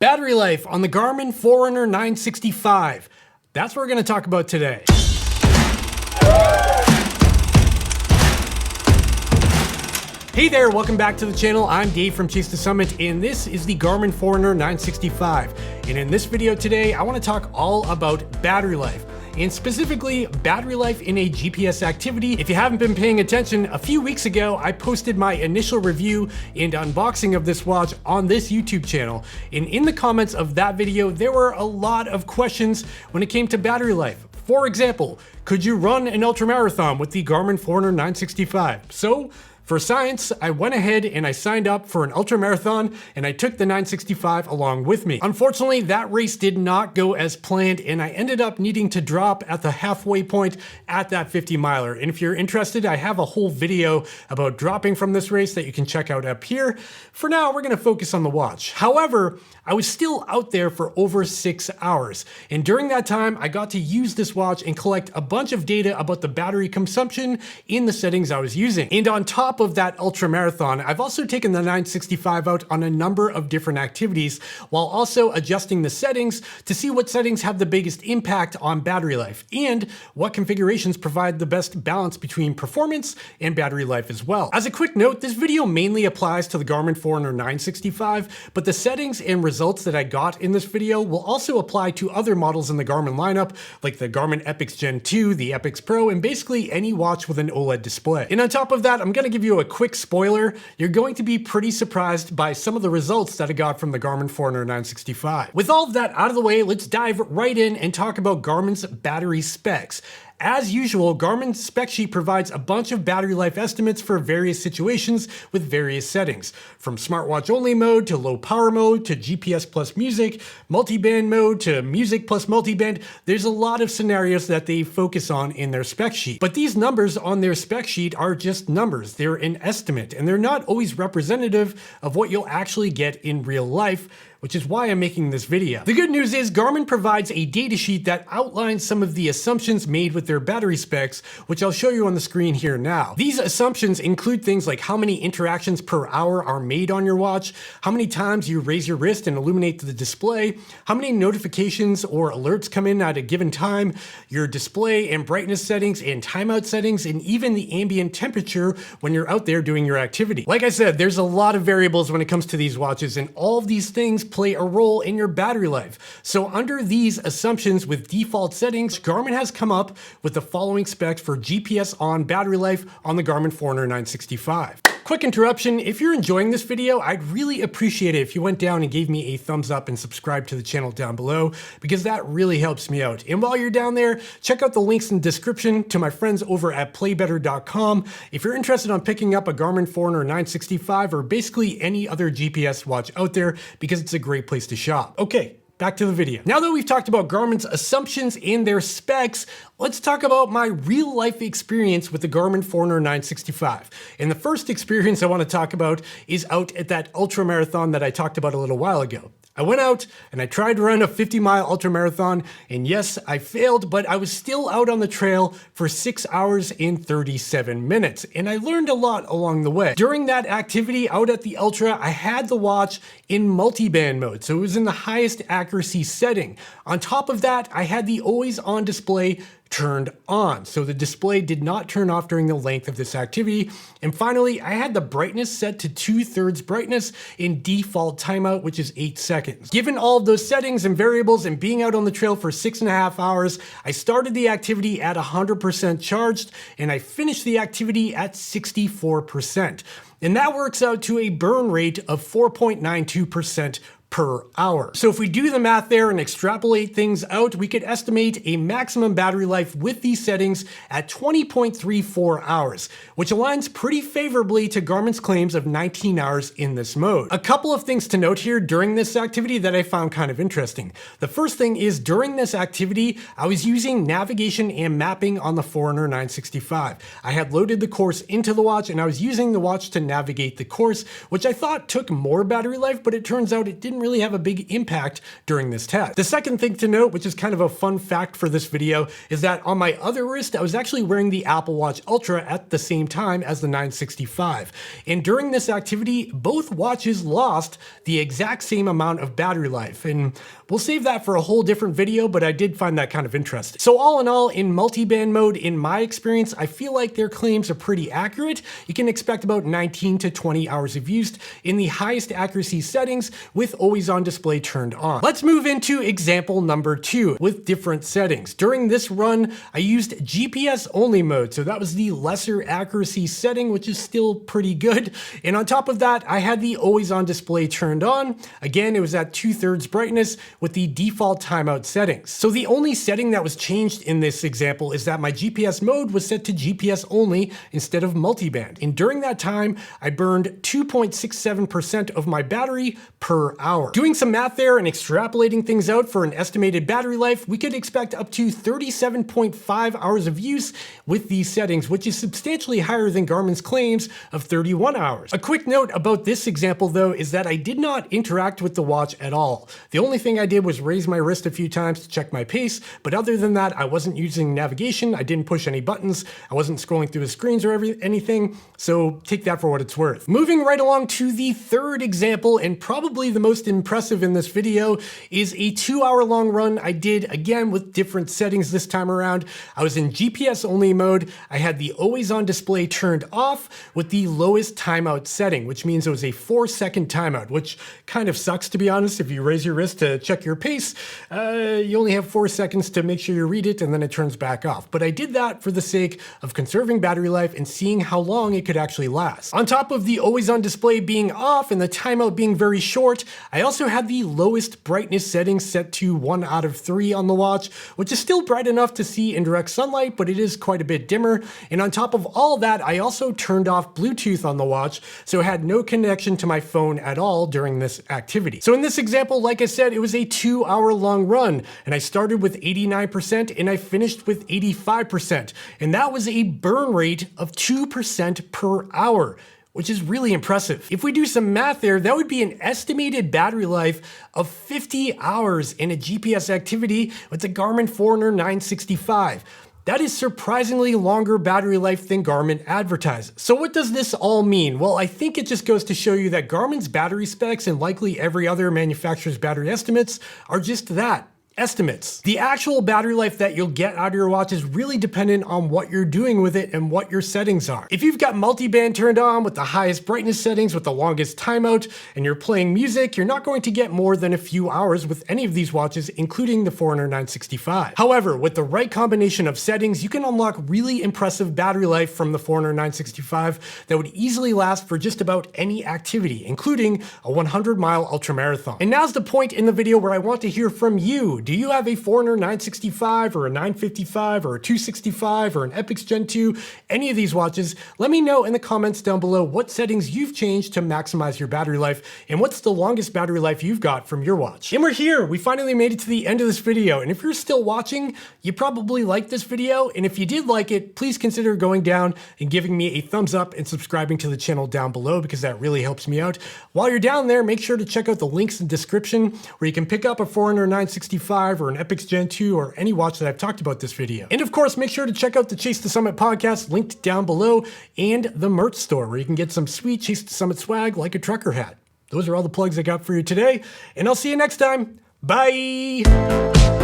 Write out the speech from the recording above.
Battery life on the Garmin Forerunner 965. That's what we're going to talk about today. Hey there, welcome back to the channel. I'm Dave from Chase to Summit, and this is the Garmin Forerunner 965. And in this video today, I want to talk all about battery life, and specifically battery life in a GPS activity. If you haven't been paying attention, a few weeks ago, I posted my initial review and unboxing of this watch on this YouTube channel. And in the comments of that video, there were a lot of questions when it came to battery life. For example, could you run an ultramarathon with the Garmin Forerunner 965? So, for science, I went ahead and I signed up for an ultramarathon and I took the 965 along with me. Unfortunately, that race did not go as planned and I ended up needing to drop at the halfway point at that 50 miler. And if you're interested, I have a whole video about dropping from this race that you can check out up here. For now, we're gonna focus on the watch. However, I was still out there for over 6 hours. And during that time, I got to use this watch and collect a bunch of data about the battery consumption in the settings I was using. And on top of that ultramarathon, I've also taken the 965 out on a number of different activities while also adjusting the settings to see what settings have the biggest impact on battery life and what configurations provide the best balance between performance and battery life as well. As a quick note, this video mainly applies to the Garmin Forerunner 965, but the settings and results that I got in this video will also apply to other models in the Garmin lineup, like the Garmin Epix Gen 2, the Epix Pro, and basically any watch with an OLED display. And on top of that, I'm gonna give you a quick spoiler. You're going to be pretty surprised by some of the results that I got from the Garmin Forerunner 965. With all of that out of the way, let's dive right in and talk about Garmin's battery specs. As usual, Garmin's spec sheet provides a bunch of battery life estimates for various situations with various settings, from smartwatch only mode to low power mode to GPS plus music, multiband mode to music plus multiband. There's a lot of scenarios that they focus on in their spec sheet. But these numbers on their spec sheet are just numbers. They're an estimate, and they're not always representative of what you'll actually get in real life, which is why I'm making this video. The good news is Garmin provides a datasheet that outlines some of the assumptions made with their battery specs, which I'll show you on the screen here now. These assumptions include things like how many interactions per hour are made on your watch, how many times you raise your wrist and illuminate the display, how many notifications or alerts come in at a given time, your display and brightness settings and timeout settings, and even the ambient temperature when you're out there doing your activity. Like I said, there's a lot of variables when it comes to these watches, and all of these things play a role in your battery life. So under these assumptions with default settings, Garmin has come up with the following specs for GPS on battery life on the Garmin Forerunner 965. Quick interruption, if you're enjoying this video, I'd really appreciate it if you went down and gave me a thumbs up and subscribe to the channel down below, because that really helps me out. And while you're down there, check out the links in the description to my friends over at playbetter.com if you're interested on picking up a Garmin Forerunner 965 or basically any other GPS watch out there, because it's a great place to shop. Okay, back to the video. Now that we've talked about Garmin's assumptions and their specs, let's talk about my real life experience with the Garmin Forerunner 965. And the first experience I want to talk about is out at that ultramarathon that I talked about a little while ago. I went out and I tried to run a 50-mile ultramarathon, and yes, I failed, but I was still out on the trail for 6 hours and 37 minutes, and I learned a lot along the way. During that activity out at the ultra, I had the watch in multiband mode, so it was in the highest accuracy setting. On top of that, I had the always-on display turned on, so the display did not turn off during the length of this activity. And finally, I had the brightness set to 2/3 brightness in default timeout, which is 8 seconds. Given all of those settings and variables and being out on the trail for 6.5 hours, I started the activity at 100% charged, and I finished the activity at 64%. And that works out to a burn rate of 4.92% per hour. So if we do the math there and extrapolate things out, we could estimate a maximum battery life with these settings at 20.34 hours, which aligns pretty favorably to Garmin's claims of 19 hours in this mode. A couple of things to note here during this activity that I found kind of interesting. The first thing is during this activity, I was using navigation and mapping on the Forerunner 965. I had loaded the course into the watch and I was using the watch to navigate the course, which I thought took more battery life, but it turns out it didn't didn't really have a big impact during this test. The second thing to note, which is kind of a fun fact for this video, is that on my other wrist, I was actually wearing the Apple Watch Ultra at the same time as the 965. And during this activity, both watches lost the exact same amount of battery life. And we'll save that for a whole different video, but I did find that kind of interesting. So all in all, in multi-band mode, in my experience, I feel like their claims are pretty accurate. You can expect about 19 to 20 hours of use in the highest accuracy settings with always on display turned on. Let's move into example number 2 with different settings. During this run, I used GPS only mode. So that was the lesser accuracy setting, which is still pretty good. And on top of that, I had the always on display turned on. Again, it was at 2/3 brightness with the default timeout settings. So the only setting that was changed in this example is that my GPS mode was set to GPS only instead of multiband. And during that time, I burned 2.67% of my battery per hour. Doing some math there and extrapolating things out for an estimated battery life, we could expect up to 37.5 hours of use with these settings, which is substantially higher than Garmin's claims of 31 hours. A quick note about this example though is that I did not interact with the watch at all. The only thing I did was raise my wrist a few times to check my pace, but other than that, I wasn't using navigation, I didn't push any buttons, I wasn't scrolling through the screens or anything, so take that for what it's worth. Moving right along to the third example, and probably the most impressive in this video, is a 2-hour long run I did, again with different settings this time around. I was in GPS only mode, I had the always on display turned off with the lowest timeout setting, which means it was a 4-second timeout, which kind of sucks to be honest. If you raise your wrist to check your pace, you only have 4 seconds to make sure you read it and then it turns back off. But I did that for the sake of conserving battery life and seeing how long it could actually last. On top of the always on display being off and the timeout being very short, I also had the lowest brightness setting set to 1 out of 3 on the watch, which is still bright enough to see in direct sunlight, but it is quite a bit dimmer. And on top of all that, I also turned off Bluetooth on the watch, so it had no connection to my phone at all during this activity. So in this example, like I said, it was a 2-hour long run, and I started with 89% and I finished with 85%. And that was a burn rate of 2% per hour, which is really impressive. If we do some math there, that would be an estimated battery life of 50 hours in a GPS activity with the Garmin Forerunner 965. That is surprisingly longer battery life than Garmin advertises. So what does this all mean? Well, I think it just goes to show you that Garmin's battery specs and likely every other manufacturer's battery estimates are just that. Estimates. The actual battery life that you'll get out of your watch is really dependent on what you're doing with it and what your settings are. If you've got multi-band turned on with the highest brightness settings with the longest timeout and you're playing music, you're not going to get more than a few hours with any of these watches, including the Forerunner 965. However, with the right combination of settings, you can unlock really impressive battery life from the Forerunner 965 that would easily last for just about any activity, including a 100-mile ultramarathon. And now's the point in the video where I want to hear from you. Do you have a Forerunner 965 or a 955 or a 265 or an Epix Gen 2? Any of these watches? Let me know in the comments down below what settings you've changed to maximize your battery life and what's the longest battery life you've got from your watch. And we're here. We finally made it to the end of this video. And if you're still watching, you probably liked this video. And if you did like it, please consider going down and giving me a thumbs up and subscribing to the channel down below because that really helps me out. While you're down there, make sure to check out the links in the description where you can pick up a Forerunner 965 or an Epix Gen 2 or any watch that I've talked about this video. And of course, make sure to check out the Chase to Summit podcast linked down below and the merch store where you can get some sweet Chase to Summit swag like a trucker hat. Those are all the plugs I got for you today, and I'll see you next time. Bye!